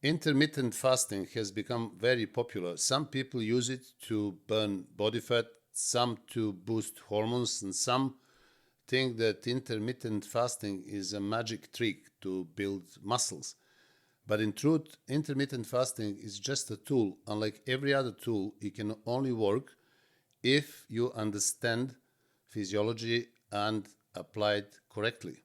Intermittent fasting has become very popular. Some people use it to burn body fat, some to boost hormones, and some think that intermittent fasting is a magic trick to build muscles. But in truth, intermittent fasting is just a tool. Unlike every other tool, it can only work if you understand physiology and apply it correctly.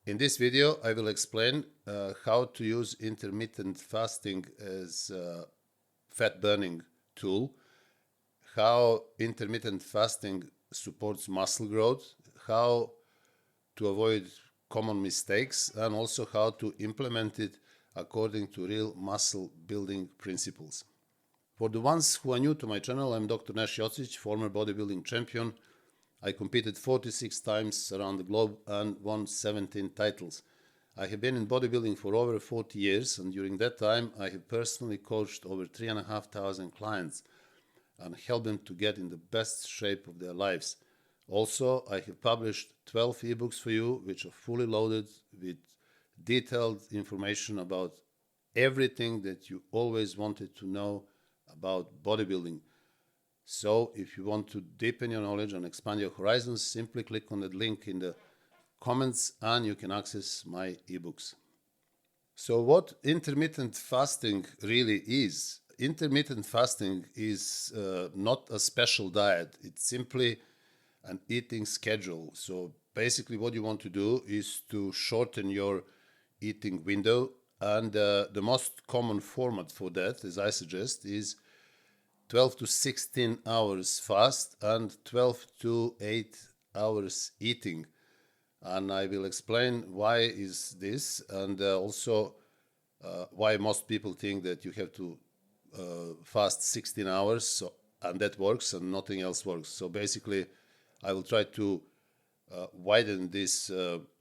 In this video, I will explain how to use intermittent fasting as a fat burning tool, how intermittent fasting supports muscle growth, how to avoid common mistakes, and also how to implement it according to real muscle building principles. For the ones who are new to my channel, I'm Dr. Nash Jocic, former bodybuilding champion. I competed 46 times around the globe and won 17 titles. I have been in bodybuilding for over 40 years, and during that time I have personally coached over 3,500 clients and helped them to get in the best shape of their lives. Also, I have published 12 ebooks for you, which are fully loaded with detailed information about everything that you always wanted to know about bodybuilding. So if you want to deepen your knowledge and expand your horizons, simply click on that link in the comments and you can access my ebooks. So what intermittent fasting really is? Intermittent fasting is not a special diet. It's simply an eating schedule. So basically what you want to do is to shorten your eating window, and the most common format for that, as I suggest, is 12 to 16 hours fast and 12 to 8 hours eating. And I will explain why is this, and also why most people think that you have to fast 16 hours and that works and nothing else works. So basically I will try to widen this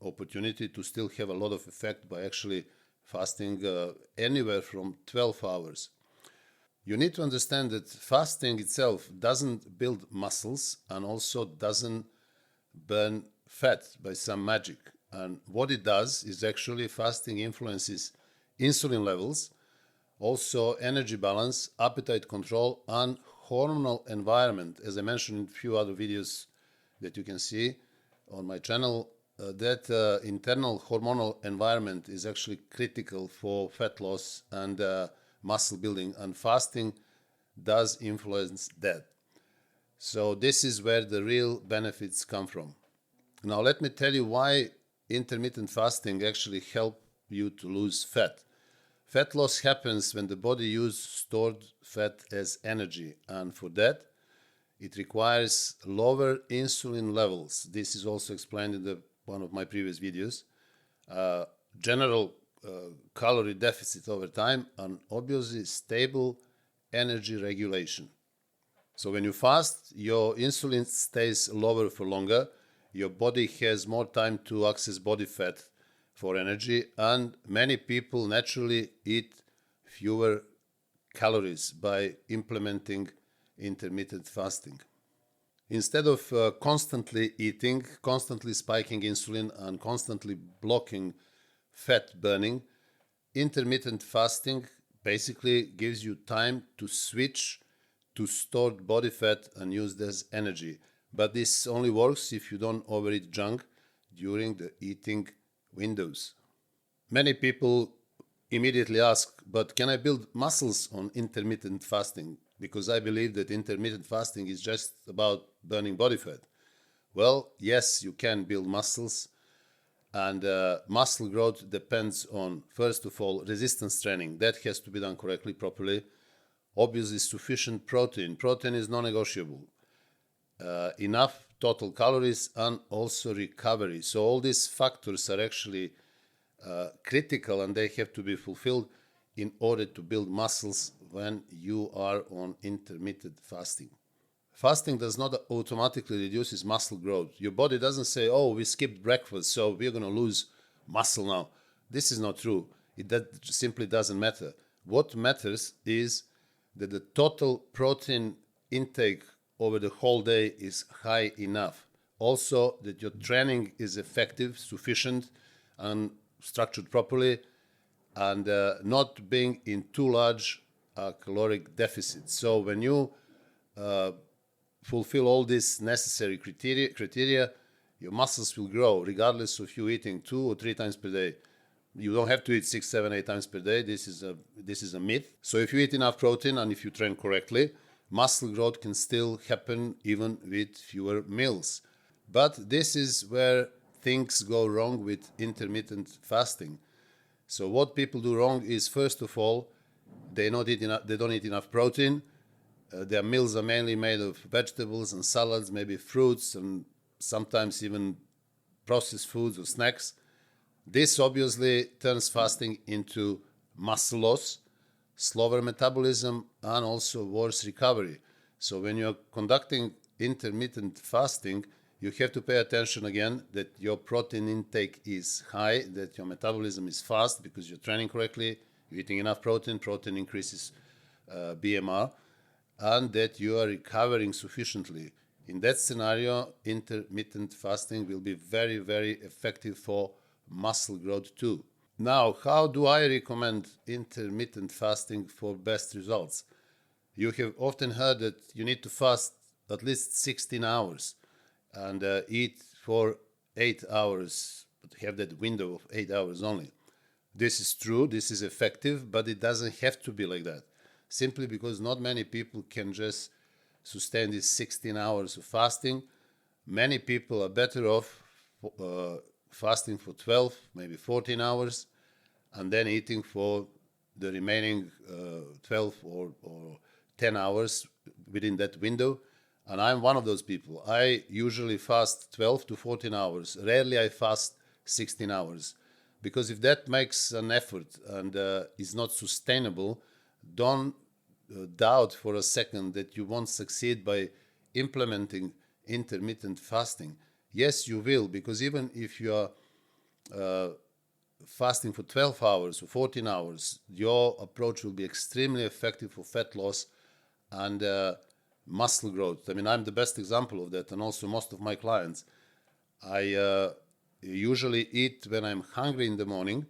opportunity to still have a lot of effect by actually fasting anywhere from 12 hours. You need to understand that fasting itself doesn't build muscles and also doesn't burn fat by some magic. And what it does is actually fasting influences insulin levels, also energy balance, appetite control, and hormonal environment. As I mentioned in a few other videos that you can see on my channel, that internal hormonal environment is actually critical for fat loss and muscle building, and fasting does influence that. So this is where the real benefits come from. Now let me tell you why intermittent fasting actually helps you to lose fat. Fat loss happens when the body uses stored fat as energy, and for that it requires lower insulin levels. This is also explained in one of my previous videos. General calorie deficit over time, and obviously stable energy regulation. So when you fast, your insulin stays lower for longer, your body has more time to access body fat for energy, and many people naturally eat fewer calories by implementing intermittent fasting. Instead of constantly eating, constantly spiking insulin, and constantly blocking fat burning, intermittent fasting basically gives you time to switch to stored body fat and use it as energy. But this only works if you don't overeat junk during the eating windows. Many people immediately ask, but can I build muscles on intermittent fasting? Because I believe that intermittent fasting is just about burning body fat. Well, yes, you can build muscles. And muscle growth depends on, first of all, resistance training. That has to be done correctly, properly. Obviously, sufficient protein. Protein is non-negotiable. Enough total calories and also recovery. So all these factors are actually critical, and they have to be fulfilled in order to build muscles when you are on intermittent fasting. Fasting does not automatically reduce muscle growth. Your body doesn't say, oh, we skipped breakfast, so we're going to lose muscle now. This is not true. That simply doesn't matter. What matters is that the total protein intake over the whole day is high enough. also that your training is effective, sufficient, and structured properly, and not being in too large caloric deficit. So when you fulfill all these necessary criteria, your muscles will grow regardless of you eating 2 or 3 times per day. You don't have to eat 6, 7, 8 times per day. This is a myth. So if you eat enough protein and if you train correctly, muscle growth can still happen even with fewer meals. But this is where things go wrong with intermittent fasting. So what people do wrong is, first of all, they don't eat enough protein. Their meals are mainly made of vegetables and salads, maybe fruits, and sometimes even processed foods or snacks. This obviously turns fasting into muscle loss, slower metabolism, and also worse recovery. So when you're conducting intermittent fasting, you have to pay attention again that your protein intake is high, that your metabolism is fast because you're training correctly, you're eating enough protein, protein increases BMR, and that you are recovering sufficiently. In that scenario, intermittent fasting will be very, very effective for muscle growth too. Now, how do I recommend intermittent fasting for best results? You have often heard that you need to fast at least 16 hours and eat for 8 hours, but have that window of 8 hours only. This is true, this is effective, but it doesn't have to be like that. Simply because not many people can just sustain these 16 hours of fasting. Many people are better off fasting for 12, maybe 14 hours, and then eating for the remaining 12 or 10 hours within that window. And I'm one of those people. I usually fast 12 to 14 hours. Rarely I fast 16 hours. Because if that makes an effort and is not sustainable, don't doubt for a second that you won't succeed by implementing intermittent fasting. Yes, you will, because even if you are fasting for 12 hours or 14 hours, your approach will be extremely effective for fat loss and muscle growth. I mean, I'm the best example of that, and also most of my clients. I usually eat when I'm hungry in the morning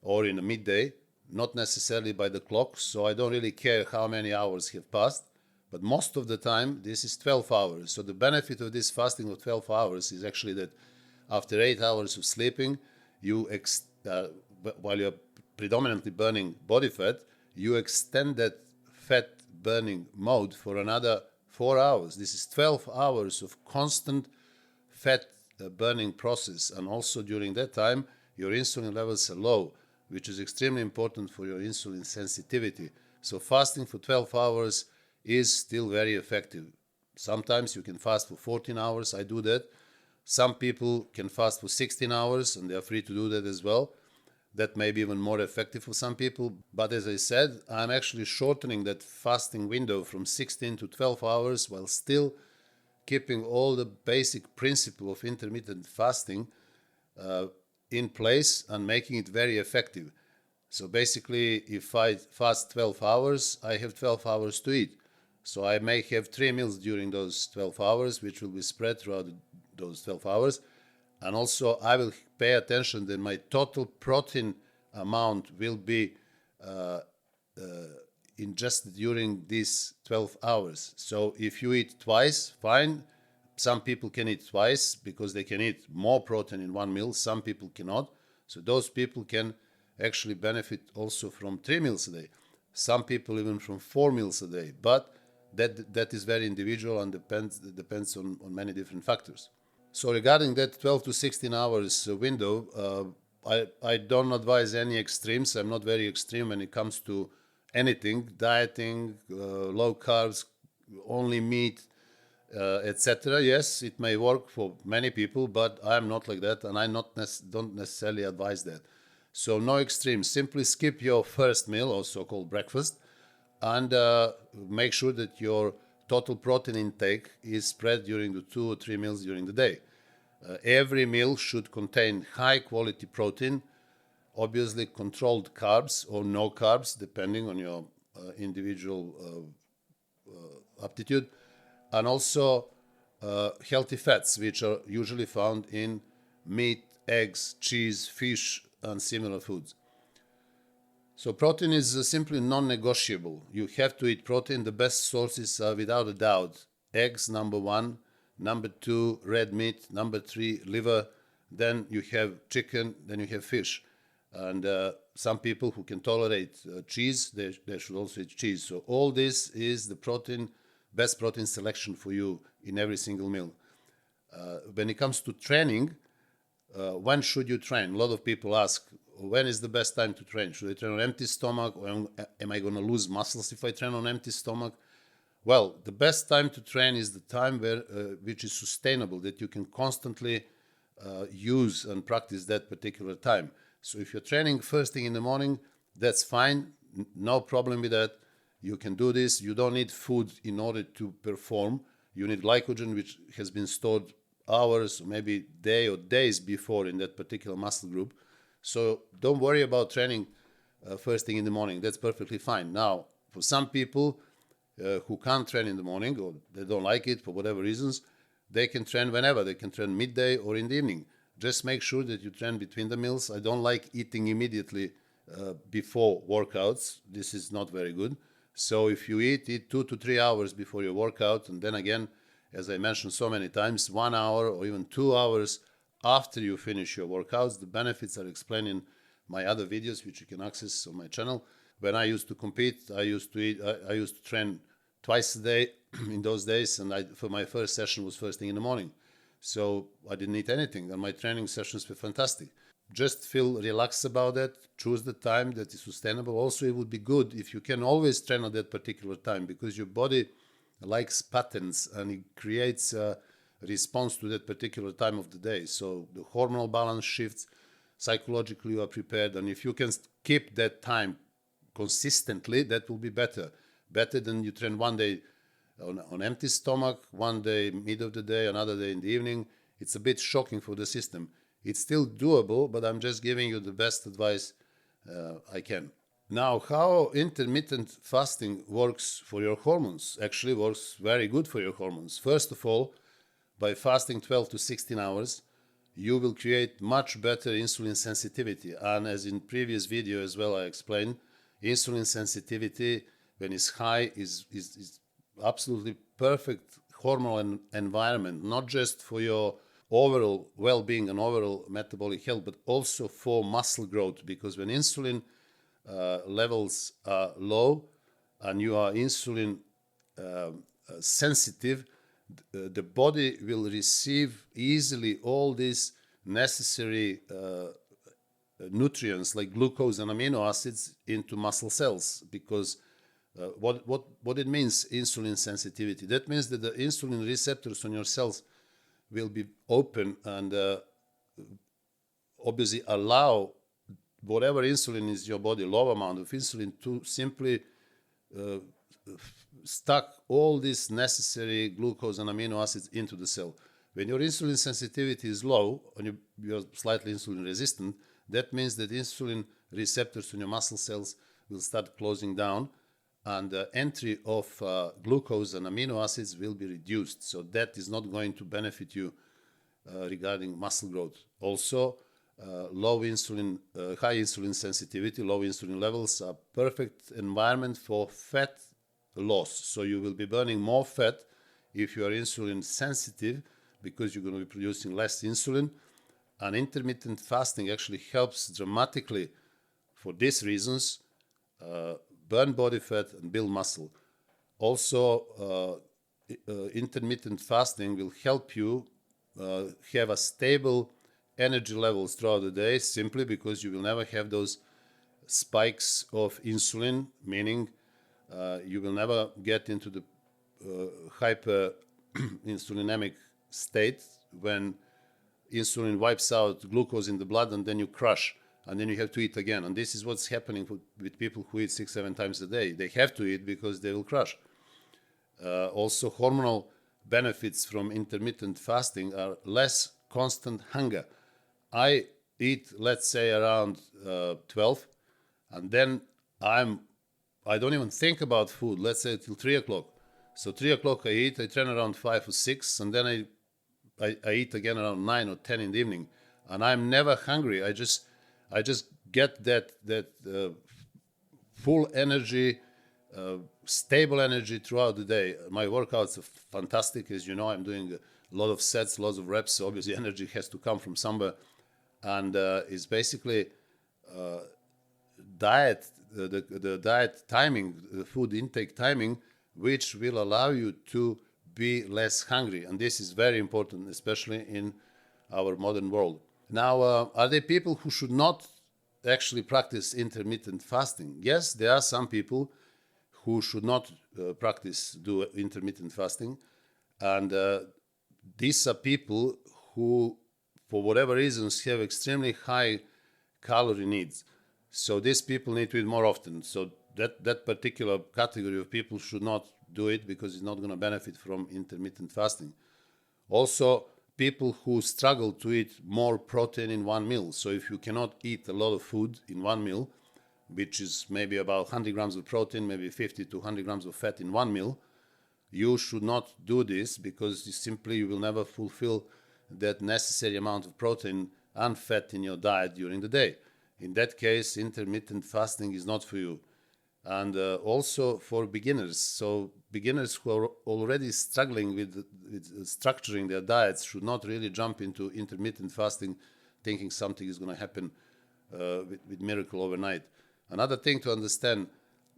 or in the midday, not necessarily by the clock, so I don't really care how many hours have passed. But most of the time, this is 12 hours. So the benefit of this fasting of 12 hours is actually that after 8 hours of sleeping, while you're predominantly burning body fat, you extend that fat burning mode for another 4 hours. This is 12 hours of constant fat burning process. And also during that time, your insulin levels are low, which is extremely important for your insulin sensitivity. So fasting for 12 hours is still very effective. Sometimes you can fast for 14 hours. I do that. Some people can fast for 16 hours, and they are free to do that as well. That may be even more effective for some people. But as I said, I'm actually shortening that fasting window from 16 to 12 hours while still keeping all the basic principle of intermittent fasting in place and making it very effective. So basically, if I fast 12 hours, I have 12 hours to eat. So I may have 3 meals during those 12 hours, which will be spread throughout those 12 hours. And also, I will pay attention that my total protein amount will be ingested during these 12 hours. So if you eat twice, fine. Some people can eat twice because they can eat more protein in one meal. Some people cannot. So those people can actually benefit also from 3 meals a day. Some people even from 4 meals a day. But that is very individual and depends on many different factors. So regarding that 12 to 16 hours window, I don't advise any extremes. I'm not very extreme when it comes to anything, dieting, low carbs, only meat, etc. Yes, it may work for many people, but I'm not like that, and I don't necessarily advise that. So no extremes. Simply skip your first meal, or so-called breakfast, and make sure that your total protein intake is spread during the 2 or 3 meals during the day. Every meal should contain high quality protein, obviously controlled carbs or no carbs, depending on your individual aptitude, and also healthy fats, which are usually found in meat, eggs, cheese, fish, and similar foods. So protein is simply non-negotiable. You have to eat protein. The best sources are without a doubt eggs, number one, number two, red meat, number three, liver, then you have chicken, then you have fish. And some people who can tolerate cheese, they should also eat cheese. So all this is the best protein selection for you in every single meal. When it comes to training, when should you train? A lot of people ask, when is the best time to train? Should I train on empty stomach, or am I going to lose muscles if I train on empty stomach? Well, the best time to train is the time which is sustainable, that you can constantly use and practice that particular time. So if you're training first thing in the morning, that's fine, no problem with that. You can do this. You don't need food in order to perform. You need glycogen, which has been stored hours, or maybe day or days before in that particular muscle group. So don't worry about training first thing in the morning. That's perfectly fine. Now, for some people who can't train in the morning, or they don't like it for whatever reasons, they can train whenever. They can train midday or in the evening. Just make sure that you train between the meals. I don't like eating immediately before workouts. This is not very good. So if you eat 2 to 3 hours before your workout, and then again, as I mentioned so many times, 1 hour or even 2 hours after you finish your workouts. The benefits are explained in my other videos, which you can access on my channel. When I used to compete, I used to train twice a day in those days, and for my first session was first thing in the morning. So I didn't eat anything, and my training sessions were fantastic. Just feel relaxed about that. Choose the time that is sustainable. Also, it would be good if you can always train at that particular time, because your body likes patterns and it creates a response to that particular time of the day. So the hormonal balance shifts, psychologically you are prepared, and if you can keep that time consistently, that will be better than you train one day on empty stomach, one day mid of the day, another day in the evening. It's a bit shocking for the system. It's still doable, but I'm just giving you the best advice I can. Now, how intermittent fasting works for your hormones? Actually works very good for your hormones. First of all, by fasting 12 to 16 hours, you will create much better insulin sensitivity. And as in previous video as well I explained, insulin sensitivity, when it's high, is absolutely perfect hormonal environment, not just for your overall well-being and overall metabolic health, but also for muscle growth. Because when insulin levels are low and you are insulin sensitive, the body will receive easily all these necessary nutrients like glucose and amino acids into muscle cells. Because what it means, insulin sensitivity, that means that the insulin receptors on your cells will be open and obviously allow whatever insulin is your body, low amount of insulin, to simply stuck all these necessary glucose and amino acids into the cell. When your insulin sensitivity is low and you're slightly insulin resistant, that means that insulin receptors in your muscle cells will start closing down, and the entry of glucose and amino acids will be reduced. So that is not going to benefit you regarding muscle growth. Also, high insulin sensitivity, low insulin levels are perfect environment for fat loss. So you will be burning more fat if you are insulin sensitive, because you're going to be producing less insulin. And intermittent fasting actually helps dramatically for these reasons, burn body fat and build muscle. Also, intermittent fasting will help you have a stable energy levels throughout the day, simply because you will never have those spikes of insulin, meaning you will never get into the hyper insulinemic state when insulin wipes out glucose in the blood and then you crash and then you have to eat again. And this is what's happening with people who eat 6-7 times a day. They have to eat because they will crash. Also, hormonal benefits from intermittent fasting are less constant hunger. I eat, let's say, around 12, and then I don't even think about food, let's say till 3 o'clock. So 3 o'clock I eat, I train around 5 or 6, and then I eat again around 9 or 10 in the evening. And I'm never hungry. I just get that full energy, stable energy throughout the day. My workouts are fantastic. As you know, I'm doing a lot of sets, lots of reps. So obviously energy has to come from somewhere. And it's basically diet, the diet timing, the food intake timing, which will allow you to be less hungry. And this is very important, especially in our modern world. Now, are there people who should not actually practice intermittent fasting? Yes, there are some people who should not do intermittent fasting. And these are people who, for whatever reasons, have extremely high calorie needs. So these people need to eat more often. So that particular category of people should not do it because it's not going to benefit from intermittent fasting. Also, people who struggle to eat more protein in one meal. So if you cannot eat a lot of food in one meal, which is maybe about 100 grams of protein, maybe 50 to 100 grams of fat in one meal, you should not do this because you will never fulfill that necessary amount of protein and fat in your diet during the day. In that case, intermittent fasting is not for you. And also for beginners. So beginners who are already struggling with structuring their diets should not really jump into intermittent fasting thinking something is going to happen with miracle overnight. Another thing to understand,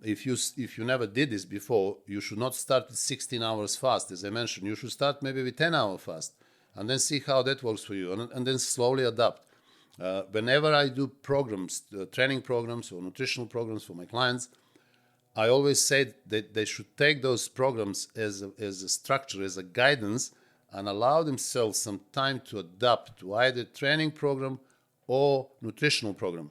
if you never did this before, you should not start with 16 hours fast. As I mentioned, you should start maybe with 10-hour fast and then see how that works for you, and then slowly adapt. Whenever I do programs, training programs or nutritional programs for my clients, I always say that they should take those programs as a structure, as a guidance, and allow themselves some time to adapt to either training program or nutritional program.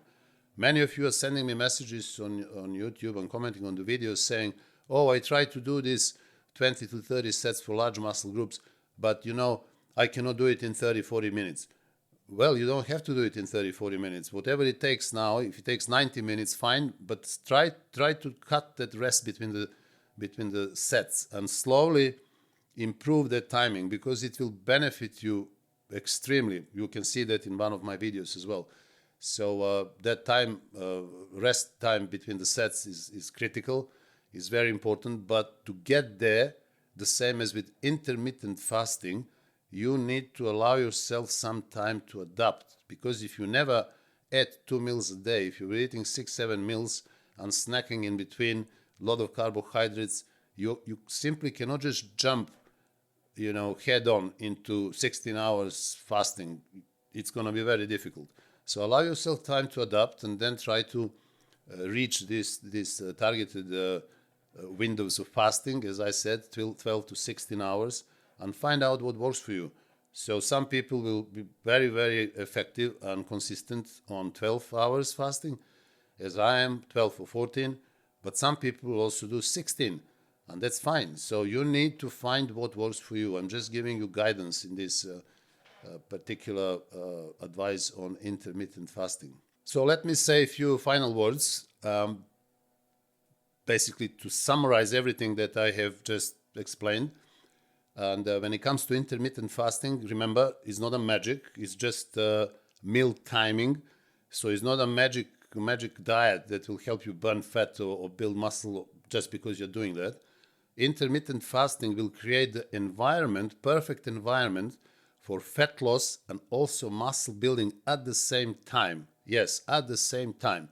Many of you are sending me messages on YouTube and commenting on the videos saying, oh, I try to do this 20 to 30 sets for large muscle groups, but I cannot do it in 30, 40 minutes. Well, you don't have to do it in 30, 40 minutes. Whatever it takes now, if it takes 90 minutes, fine, but try to cut that rest between the sets and slowly improve that timing because it will benefit you extremely. You can see that in one of my videos as well. So that time, rest time between the sets is critical, is very important. But to get there, the same as with intermittent fasting, you need to allow yourself some time to adapt. Because if you never ate 2 meals a day, if you're eating 6, 7 meals and snacking in between, a lot of carbohydrates, you simply cannot just jump, head on into 16 hours fasting. It's going to be very difficult. So allow yourself time to adapt and then try to reach this targeted windows of fasting, as I said, 12 to 16 hours, and find out what works for you. So some people will be very, very effective and consistent on 12 hours fasting, as I am, 12 or 14, but some people will also do 16, and that's fine. So you need to find what works for you. I'm just giving you guidance in this particular advice on intermittent fasting. So let me say a few final words, basically to summarize everything that I have just explained. And when it comes to intermittent fasting, remember, it's not a magic. It's just meal timing. So it's not a magic diet that will help you burn fat or build muscle just because you're doing that. Intermittent fasting will create the perfect environment for fat loss and also muscle building at the same time. Yes, at the same time.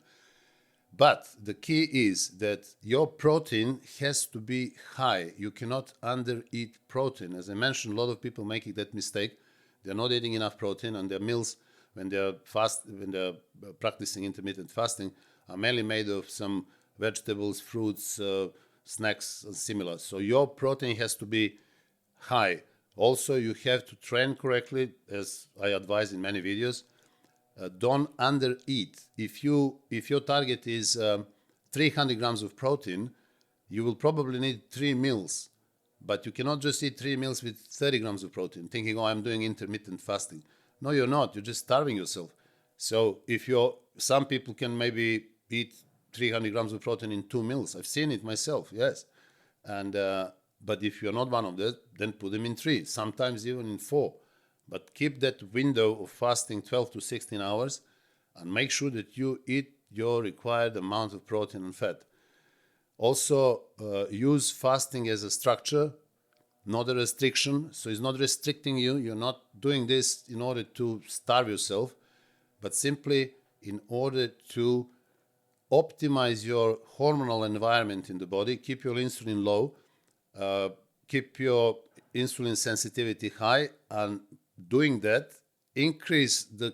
But the key is that your protein has to be high. You cannot under-eat protein. As I mentioned, a lot of people making that mistake. They're not eating enough protein, and their meals, when they're practicing intermittent fasting, are mainly made of some vegetables, fruits, snacks, and similar. So your protein has to be high. Also, you have to train correctly, as I advise in many videos. Don't under-eat. If your target is 300 grams of protein, you will probably need 3 meals. But you cannot just eat 3 meals with 30 grams of protein, thinking, oh, I'm doing intermittent fasting. No, you're not. You're just starving yourself. So some people can maybe eat 300 grams of protein in 2 meals. I've seen it myself, yes. And But if you're not one of them, then put them in 3, sometimes even in 4. But keep that window of fasting 12 to 16 hours and make sure that you eat your required amount of protein and fat. Also, use fasting as a structure, not a restriction. So it's not restricting you. You're not doing this in order to starve yourself, but simply in order to optimize your hormonal environment in the body, keep your insulin low, keep your insulin sensitivity high, and doing that, increase the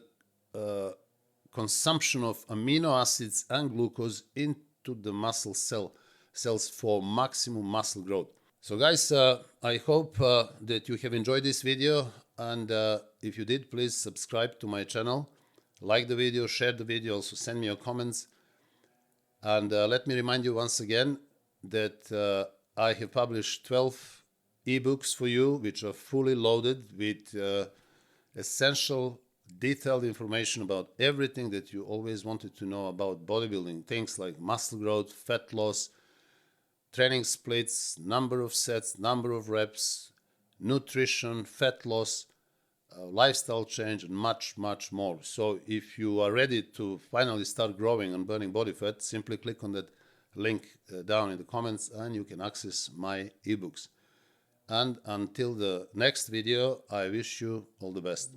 consumption of amino acids and glucose into the muscle cells for maximum muscle growth. So guys, I hope that you have enjoyed this video, and if you did, please subscribe to my channel, like the video, share the video, also send me your comments. And let me remind you once again that I have published 12 ebooks for you, which are fully loaded with essential, detailed information about everything that you always wanted to know about bodybuilding. Things like muscle growth, fat loss, training splits, number of sets, number of reps, nutrition, fat loss, lifestyle change, and much, much more. So if you are ready to finally start growing and burning body fat, simply click on that link down in the comments and you can access my ebooks. And until the next video, I wish you all the best.